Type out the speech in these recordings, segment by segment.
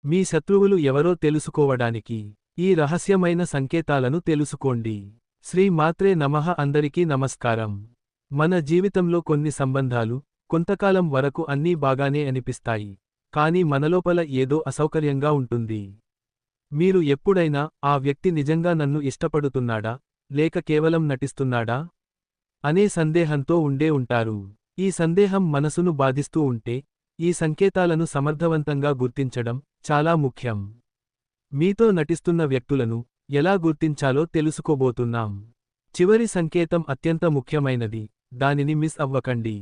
మీ శత్రువులు ఎవరో తెలుసుకోవడానికి ఈ రహస్యమైన సంకేతాలను తెలుసుకోండి. శ్రీ మాత్రే నమః. అందరికీ నమస్కారం. మన జీవితంలో కొన్ని సంబంధాలు కొంతకాలం వరకు అన్నీ బాగానే అనిపిస్తాయి, కానీ మనలోపల ఏదో అసౌకర్యంగా ఉంటుంది. మీరు ఎప్పుడైనా ఆ వ్యక్తి నిజంగా నన్ను ఇష్టపడుతున్నాడా లేక కేవలం నటిస్తున్నాడా అనే సందేహంతో ఉండే ఉంటారు. ఈ సందేహం మనసును బాధిస్తూ ఉంటే ఈ సంకేతాలను సమర్థవంతంగా గుర్తించడం చాలా ముఖ్యం. మీతో నటిస్తున్న వ్యక్తులను ఎలా గుర్తించాలో తెలుసుకోబోతున్నాం. చివరి సంకేతం అత్యంత ముఖ్యమైనది, దానిని మిస్ అవ్వకండి.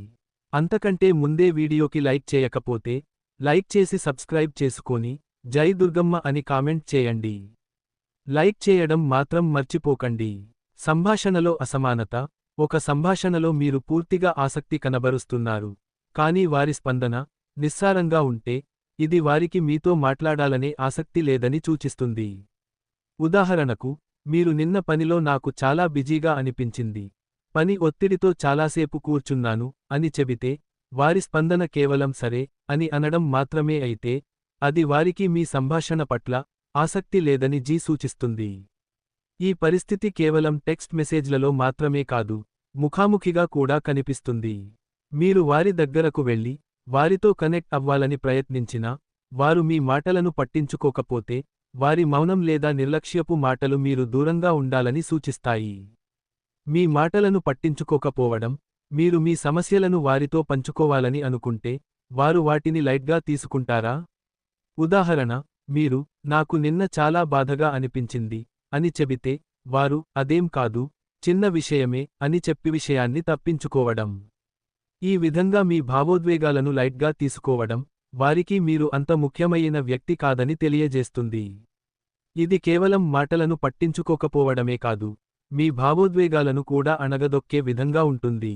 అంతకంటే ముందే వీడియోకి లైక్ చేయకపోతే లైక్ చేసి సబ్స్క్రైబ్ చేసుకొని జై దుర్గమ్మ అని కామెంట్ చేయండి. లైక్ చేయడం మాత్రం మర్చిపోకండి. సంభాషణలో అసమానత. ఒక సంభాషణలో మీరు పూర్తిగా ఆసక్తి కనబరుస్తున్నారు, కానీ వారి స్పందన నిస్సారంగా ఉంటే ఇది వారికి మీతో మాట్లాడాలనే ఆసక్తి లేదని సూచిస్తుంది. ఉదాహరణకు, మీరు నిన్న పనిలో నాకు చాలా బిజీగా అనిపించింది, పని ఒత్తిడితో చాలాసేపు కూర్చున్నాను అని చెబితే వారి స్పందన కేవలం సరే అని అనడం మాత్రమే అయితే అది వారికి మీ సంభాషణ పట్ల ఆసక్తి లేదని సూచిస్తుంది. ఈ పరిస్థితి కేవలం టెక్స్ట్ మెసేజ్లలో మాత్రమే కాదు, ముఖాముఖిగా కూడా కనిపిస్తుంది. మీరు వారి దగ్గరకు వెళ్లి వారితో కనెక్ట్ అవ్వాలని ప్రయత్నించినా వారు మీ మాటలను పట్టించుకోకపోతే వారి మౌనం లేదా నిర్లక్ష్యపు మాటలు మీరు దూరంగా ఉండాలని సూచిస్తాయి. మీ మాటలను పట్టించుకోకపోవడం, మీరు మీ సమస్యలను వారితో పంచుకోవాలని అనుకుంటే వారు వాటిని లైట్గా తీసుకుంటారా? ఉదాహరణ, మీరు నాకు నిన్న చాలా బాధగా అనిపించింది అని చెబితే వారు అదేం కాదు, చిన్న విషయమే అని చెప్పి విషయాన్ని తప్పించుకోవడం. ఈ విధంగా మీ భావోద్వేగాలను లైట్గా తీసుకోవడం వారికి మీరు అంత ముఖ్యమైన వ్యక్తి కాదని తెలియజేస్తుంది. ఇది కేవలం మాటలను పట్టించుకోకపోవడమే కాదు, మీ భావోద్వేగాలను కూడా అణగదొక్కే విధంగా ఉంటుంది.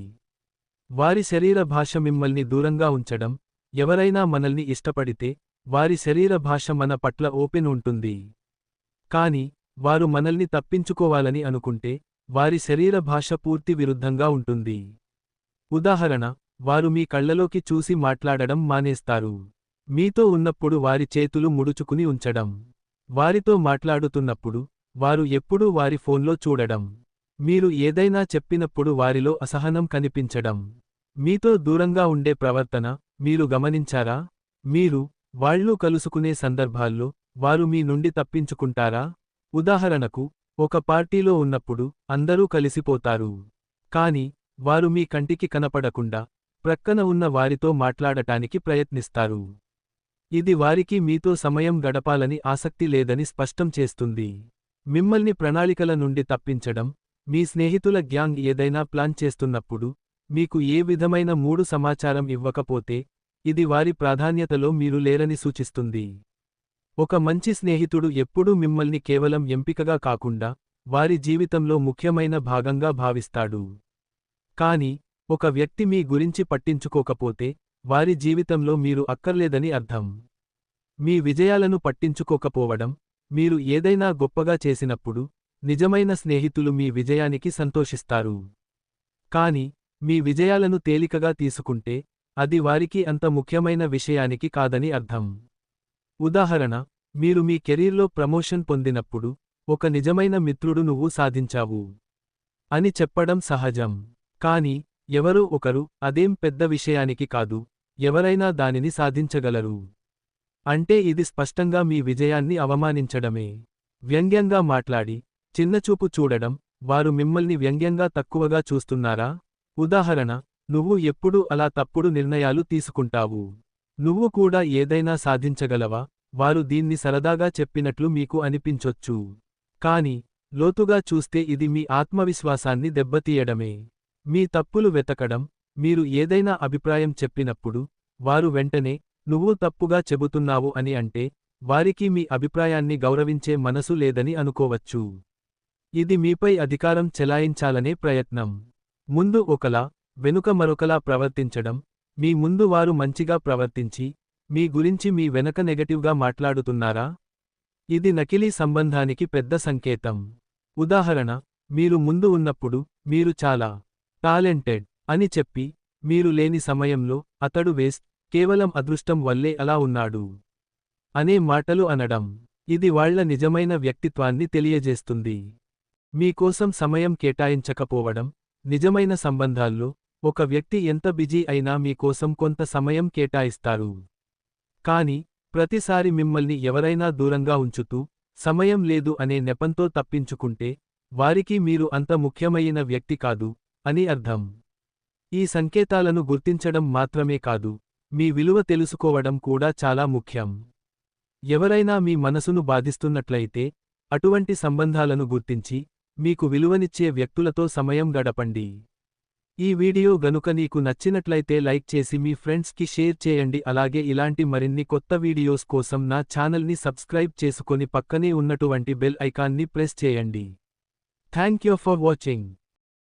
వారి శరీర భాష మిమ్మల్ని దూరంగా ఉంచడం. ఎవరైనా మనల్ని ఇష్టపడితే వారి శరీర భాష మన పట్ల ఓపెన్ ఉంటుంది, కానీ వారు మనల్ని తప్పించుకోవాలని అనుకుంటే వారి శరీర భాష పూర్తి విరుద్ధంగా ఉంటుంది. ఉదాహరణ, వారు మీ కళ్లలోకి చూసి మాట్లాడడం మానేస్తారు. మీతో ఉన్నప్పుడు వారి చేతులు ముడుచుకుని ఉంచడం. వారితో మాట్లాడుతున్నప్పుడు వారు ఎప్పుడూ వారి ఫోన్లో చూడడం. మీరు ఏదైనా చెప్పినప్పుడు వారిలో అసహనం కనిపించడం. మీతో దూరంగా ఉండే ప్రవర్తన మీరు గమనించారా? మీరు వాళ్ళు కలుసుకునే సందర్భాల్లో వారు మీ నుండి తప్పించుకుంటారా? ఉదాహరణకు, ఒక పార్టీలో ఉన్నప్పుడు అందరూ కలిసిపోతారు, కానీ వారు మీ కంటికి కనపడకుండా ప్రక్కన ఉన్న వారితో మాట్లాడటానికి ప్రయత్నిస్తారు. ఇది వారికి మీతో సమయం గడపాలని ఆసక్తి లేదని స్పష్టం చేస్తుంది. మిమ్మల్ని ప్రణాళికల నుండి తప్పించడం. మీ స్నేహితుల గ్యాంగ్ ఏదైనా ప్లాన్ చేస్తున్నప్పుడు మీకు ఏ విధమైన మూడు సమాచారం ఇవ్వకపోతే ఇది వారి ప్రాధాన్యతలో మీరు లేరని సూచిస్తుంది. ఒక మంచి స్నేహితుడు ఎప్పుడూ మిమ్మల్ని కేవలం ఎంపికగా కాకుండా వారి జీవితంలో ముఖ్యమైన భాగంగా భావిస్తాడు. కానీ ఒక వ్యక్తి మీ గురించి పట్టించుకోకపోతే వారి జీవితంలో మీరు అక్కర్లేదని అర్థం. మీ విజయాలను పట్టించుకోకపోవడం. మీరు ఏదైనా గొప్పగా చేసినప్పుడు నిజమైన స్నేహితులు మీ విజయానికి సంతోషిస్తారు, కానీ మీ విజయాలను తేలికగా తీసుకుంటే అది వారికి అంత ముఖ్యమైన విషయానికి కాదని అర్థం. ఉదాహరణ, మీరు మీ కెరీర్లో ప్రమోషన్ పొందినప్పుడు ఒక నిజమైన మిత్రుడు నువ్వు సాధించావు అని చెప్పడం సహజం, కానీ ఎవరో ఒకరు అదేం పెద్ద విషయానికి కాదు, ఎవరైనా దానిని సాధించగలరు అంటే ఇది స్పష్టంగా మీ విజయాన్ని అవమానించడమే. వ్యంగ్యంగా మాట్లాడి చిన్నచూపు చూడడం. వారు మిమ్మల్ని వ్యంగ్యంగా తక్కువగా చూస్తున్నారా? ఉదాహరణ, నువ్వు ఎప్పుడూ అలా తప్పుడు నిర్ణయాలు తీసుకుంటావు, నువ్వు కూడా ఏదైనా సాధించగలవా? వారు దీన్ని సరదాగా చెప్పినట్లు మీకు అనిపించొచ్చు, కానీ లోతుగా చూస్తే ఇది మీ ఆత్మవిశ్వాసాన్ని దెబ్బతీయడమే. మీ తప్పులు వెతకడం. మీరు ఏదైనా అభిప్రాయం చెప్పినప్పుడు వారు వెంటనే నువ్వు తప్పుగా చెబుతున్నావు అని అంటే వారికి మీ అభిప్రాయాన్ని గౌరవించే మనసు లేదని అనుకోవచ్చు. ఇది మీపై అధికారం చెలాయించాలనే ప్రయత్నం. ముందు ఒకలా వెనుక మరొకలా ప్రవర్తించడం. మీ ముందు వారు మంచిగా ప్రవర్తించి మీ గురించి మీ వెనక నెగటివ్గా మాట్లాడుతున్నారా? ఇది నకిలీ సంబంధానికి పెద్ద సంకేతం. ఉదాహరణ, మీరు ముందు ఉన్నప్పుడు మీరు చాలా టాలెంటెడ్ అని చెప్పి మీరు లేని సమయంలో అతడు వేస్ట్, కేవలం అదృష్టం వల్లే అలా ఉన్నాడు అనే మాటలు అనడం. ఇది వాళ్ళ నిజమైన వ్యక్తిత్వాన్ని తెలియజేస్తుంది. మీకోసం సమయం కేటాయించకపోవడం. నిజమైన సంబంధాల్లో ఒక వ్యక్తి ఎంత బిజీ అయినా మీకోసం కొంత సమయం కేటాయిస్తారు. కానీ ప్రతిసారి మిమ్మల్ని ఎవరైనా దూరంగా ఉంచుతూ, సమయం లేదు అనే నెపంతో తప్పించుకుంటే, వారికి మీరు అంత ముఖ్యమైన వ్యక్తి కాదు అని అర్థం. ఈ సంకేతాలను గుర్తించడం మాత్రమే కాదు, మీ విలువ తెలుసుకోవడం కూడా చాలా ముఖ్యం. ఎవరైనా మీ మనసును బాధిస్తున్నట్లయితే, అటువంటి సంబంధాలను గుర్తించి, మీకు విలువనిచ్చే వ్యక్తులతో సమయం గడపండి. ఈ వీడియో గనుక నీకు నచ్చినట్లయితే లైక్ చేసి మీ ఫ్రెండ్స్కి షేర్ చేయండి. అలాగే ఇలాంటి మరిన్ని కొత్త వీడియోస్ కోసం నా ఛానల్ని సబ్స్క్రైబ్ చేసుకొని పక్కనే ఉన్నటువంటి బెల్ ఐకాన్ని ప్రెస్ చేయండి. Thank you for watching.